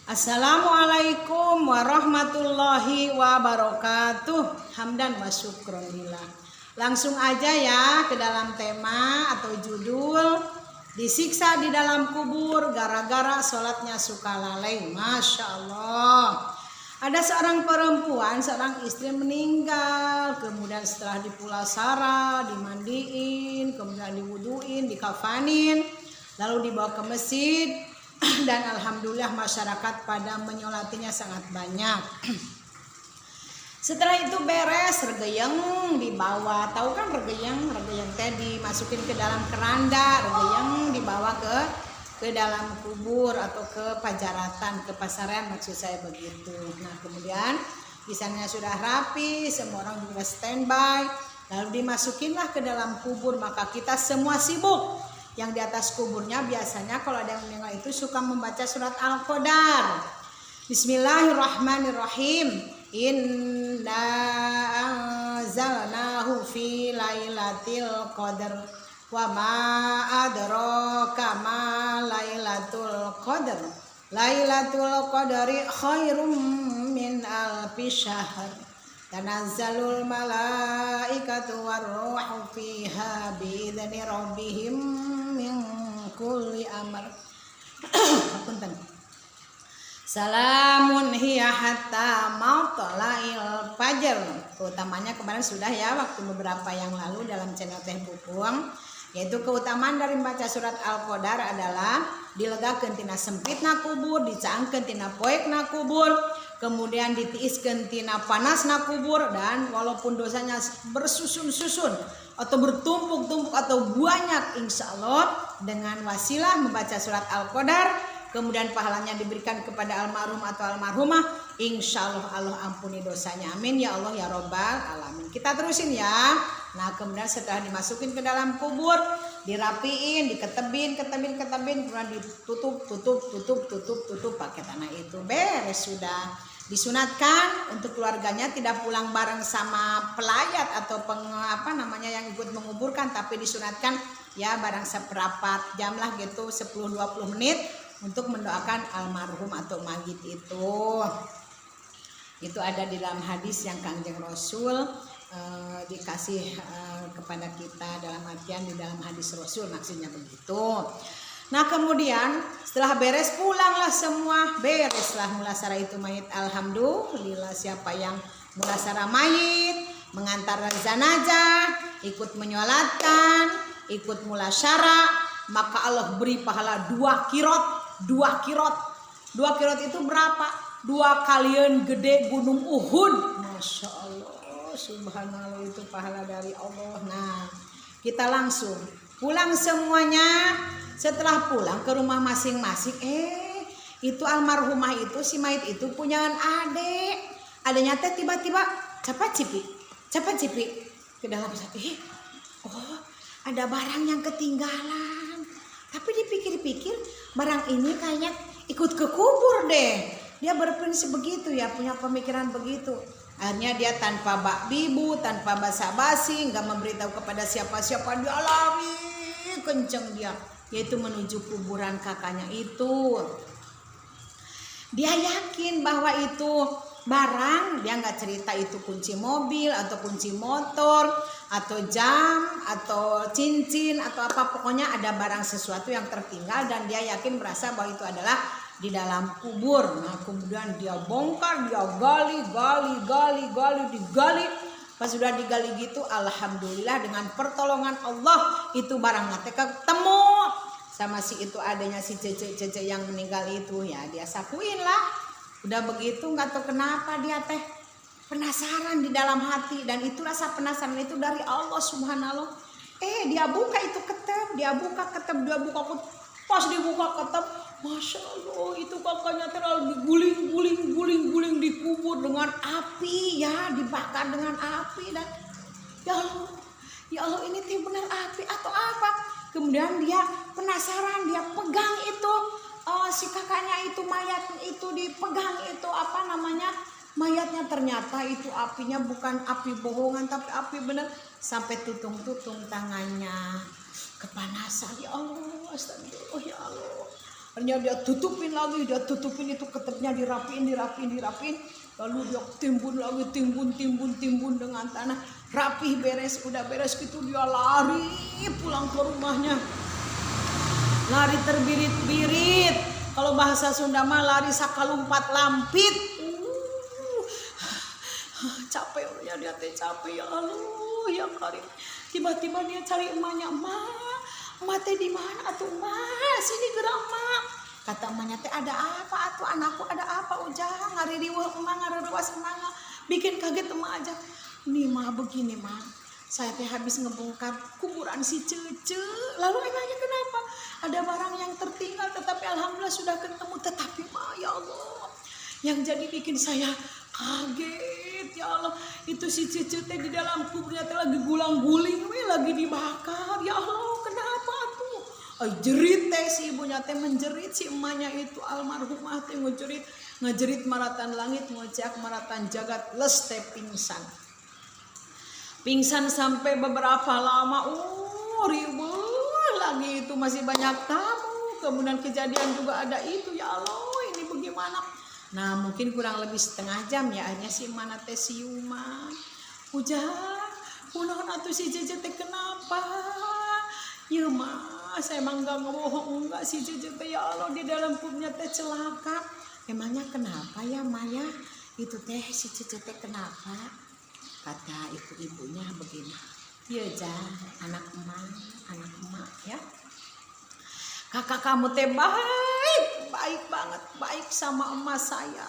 Assalamualaikum warahmatullahi wabarakatuh. Hamdan wa syukronillah. Langsung aja ya ke dalam tema atau judul disiksa di dalam kubur gara-gara sholatnya suka lalai. Masya Allah. Ada seorang perempuan, seorang istri meninggal. Kemudian setelah dipulasara, dimandiin, kemudian diwuduin, dikafanin, lalu dibawa ke masjid. Dan alhamdulillah masyarakat pada menyolatinya sangat banyak. Setelah itu beres, regeyeng dibawa, tahu kan regeyeng teh dimasukin ke dalam keranda, regeyeng dibawa ke dalam kubur atau ke pajaratan, ke pasaran maksud saya begitu. Nah kemudian pisangnya sudah rapi, semua orang juga standby, lalu dimasukinlah ke dalam kubur. Maka kita semua sibuk. Yang di atas kuburnya biasanya kalau ada yang meninggal itu suka membaca surat Al-Qadar. Bismillahirrahmanirrahim. Inna anzalnahu fi lailatul qadar wa ma adraka ma lailatul qadar. Lailatul qadari khairum min alfi syahr. Tanazzalul malaikatu warruhu fiha biidzni rabbihim min kulli amr. Punten. Salamun hiya hatta matla'il fajr. Keutamanya kemarin sudah ya waktu beberapa yang lalu dalam channel Teh Bupung, yaitu keutamaan dari membaca surat Al-Qadar adalah dilegakeun tina sempitna kubur, dicaangkeun tina poekna kubur, kemudian ditiiskeun tina panasna kubur, dan walaupun dosanya bersusun-susun atau bertumpuk-tumpuk atau banyak, insya Allah dengan wasilah membaca surat Al-Qadar, kemudian pahalanya diberikan kepada almarhum atau almarhumah, insya Allah Allah ampuni dosanya, amin ya Allah ya Robbal alamin. Kita terusin ya. Nah kemudian setelah dimasukin ke dalam kubur, dirapiin, diketebin, kemudian ditutup pakai tanah itu, beres sudah. Disunatkan untuk keluarganya tidak pulang bareng sama pelayat atau yang ikut menguburkan, tapi disunatkan ya barang seperempat jam lah gitu, 10-20 menit untuk mendoakan almarhum atau mayit itu. Itu ada di dalam hadis yang Kangjeng Rasul dikasih kepada kita, dalam artian di dalam hadis Rasul maksudnya begitu. Nah kemudian setelah beres pulanglah semua, bereslah mulasara itu mayit. Alhamdulillah siapa yang mulasara mayit, mengantar zanazah, ikut menyolatkan, ikut mulasara, maka Allah beri pahala 2 kirot. 2 kirot itu berapa? 2 kalian gede gunung Uhud. Masya Allah, subhanallah, itu pahala dari Allah. Nah kita langsung pulang semuanya. Setelah pulang ke rumah masing-masing, itu almarhumah itu, si mayit itu punya adik. Adanya teh tiba-tiba cepat cipi ke dalam satu. Oh ada barang yang ketinggalan. Tapi dipikir-pikir barang ini kayaknya ikut ke kubur deh. Dia berprinsip begitu ya, punya pemikiran begitu. Akhirnya dia tanpa bibu, tanpa basa-basi, nggak memberitahu kepada siapa-siapa, dia lari kenceng dia, yaitu menuju kuburan kakaknya itu. Dia yakin bahwa itu barang, dia nggak cerita itu kunci mobil atau kunci motor atau jam atau cincin atau apa, pokoknya ada barang sesuatu yang tertinggal dan dia yakin merasa bahwa itu adalah di dalam kubur. Nah kemudian dia bongkar, dia gali. Pas sudah digali gitu, alhamdulillah dengan pertolongan Allah itu barangnya ketemu sama si itu, adanya si cece yang meninggal itu ya, dia sakuin lah. Udah begitu nggak tahu kenapa dia teh penasaran di dalam hati, dan itu rasa penasaran itu dari Allah subhanallah. Dia buka itu ketep, pas dibuka ketep, masya Allah itu kakaknya terlalu diguling dikubur dengan api ya, dibakar dengan api. Dan ya Allah ini teh benar api atau apa. Kemudian dia penasaran, dia pegang itu si kakaknya itu, mayat itu dipegang itu mayatnya, ternyata itu apinya bukan api bohongan tapi api benar, sampai tutung tangannya kepanasan. Ya Allah, astagfirullah ya Allah. Ternyata dia tutupin lagi, dia tutupin itu ketepnya dirapiin. Lalu dia timbun lagi, timbun dengan tanah. Rapih beres, udah beres gitu dia lari pulang ke rumahnya. Lari terbirit-birit. Kalau bahasa Sunda mah lari sakalumpat lampit. Capek ya dia teh capek ya Allah ya Karim. Tiba-tiba dia cari emaknya, emak teh di mana atuh emak? Sini gerak emak. Kata emaknya teh ada apa atuh anakku ada apa ujang ngaririweuh emak ngareruas emak bikin kaget emak aja. Nih mah begini mah. Saya teh habis ngebongkar kuburan si Cece. Lalu emangnya kenapa? Ada barang yang tertinggal tetapi alhamdulillah sudah ketemu. Tetapi mah ya Allah yang jadi bikin saya kaget ya Allah, itu si Cece teh di dalam kuburnya teh lagi gulang-guling lagi dibakar. Ya Allah, kenapa tuh? Jerit teh si ibunya teh menjerit, si emaknya itu almarhumah teh ngejerit maratan langit, ngojak maratan jagat, les teh pingsan sampai beberapa lama. Riweuh lagi itu masih banyak tamu. Kemudian kejadian juga ada itu. Ya Allah, ini bagaimana? Nah mungkin kurang lebih setengah jam ya hanya si mana teh siuman. Ujang, kunaon atuh si Cece teh kenapa? Ya mah, saya emang gak ngebohong enggak si Cece teh ya Allah di dalam kuburnya teh celaka. Emangnya kenapa ya Maya? Itu teh si Cece teh kenapa? Kata ibu-ibunya begini. Ya Jang, anak emak ya. Kakak kamu teh baik banget, baik sama emak saya,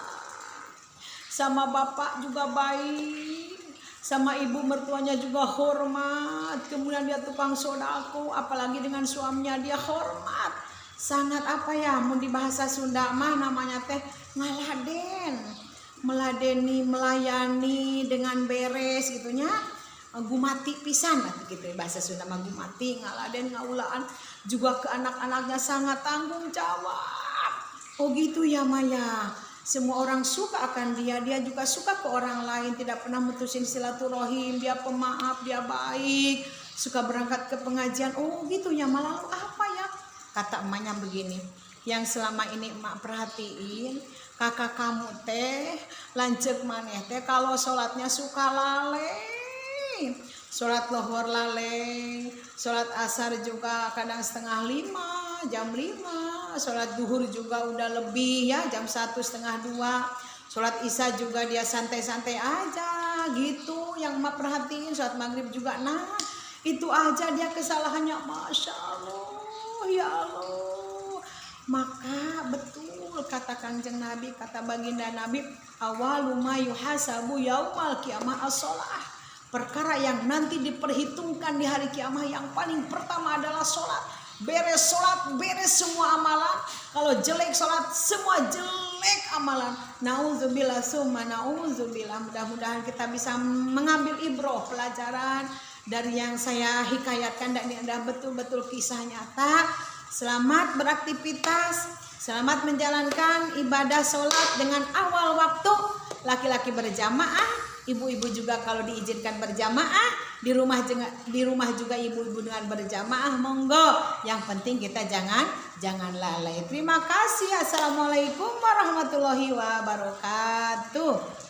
sama bapak juga baik, sama ibu mertuanya juga hormat. Kemudian dia tukang sodako, apalagi dengan suaminya dia hormat. Sangat apa ya, mau di bahasa Sunda mah namanya teh ngaladen, meladeni, melayani dengan beres gitunya. Gumati pisan gitu bahasa Sunda mah gumati, ngaladen, ngaulaan juga ke anak-anaknya sangat tanggung jawab. Oh gitu ya Maya. Semua orang suka akan dia juga suka ke orang lain, tidak pernah mutusin silaturahim, dia pemaaf, dia baik, suka berangkat ke pengajian. Oh gitu ya, malah apa ya? Kata emaknya begini, yang selama ini emak perhatiin, kakak kamu teh lanjut maneh teh kalau sholatnya suka lalai. Sholat lohor lalai, sholat asar juga kadang 4:30, jam 5, sholat duhur juga udah lebih ya, jam 1, 1:30, sholat isya juga dia santai-santai aja gitu, yang emak perhatiin. Sholat maghrib juga, nah itu aja dia kesalahannya. Masya Allah ya Allah. Maka betul kata Kangjeng Nabi, kata baginda Nabi, awalu ma yuhasabu yaumal qiyamah as-shalah. Perkara yang nanti diperhitungkan di hari kiamat yang paling pertama adalah sholat. Beres sholat, beres semua amalan. Kalau jelek sholat, semua jelek amalan. Nauzubillah summa nauzubillah. Mudah-mudahan kita bisa mengambil ibroh, pelajaran dari yang saya hikayatkan, dan ini adalah betul-betul kisah nyata. Selamat beraktivitas, selamat menjalankan ibadah sholat dengan awal waktu. Laki-laki berjamaah, ibu-ibu juga kalau diizinkan berjamaah, di rumah juga ibu-ibu dengan berjamaah, monggo. Yang penting kita jangan lalai. Terima kasih. Assalamualaikum warahmatullahi wabarakatuh.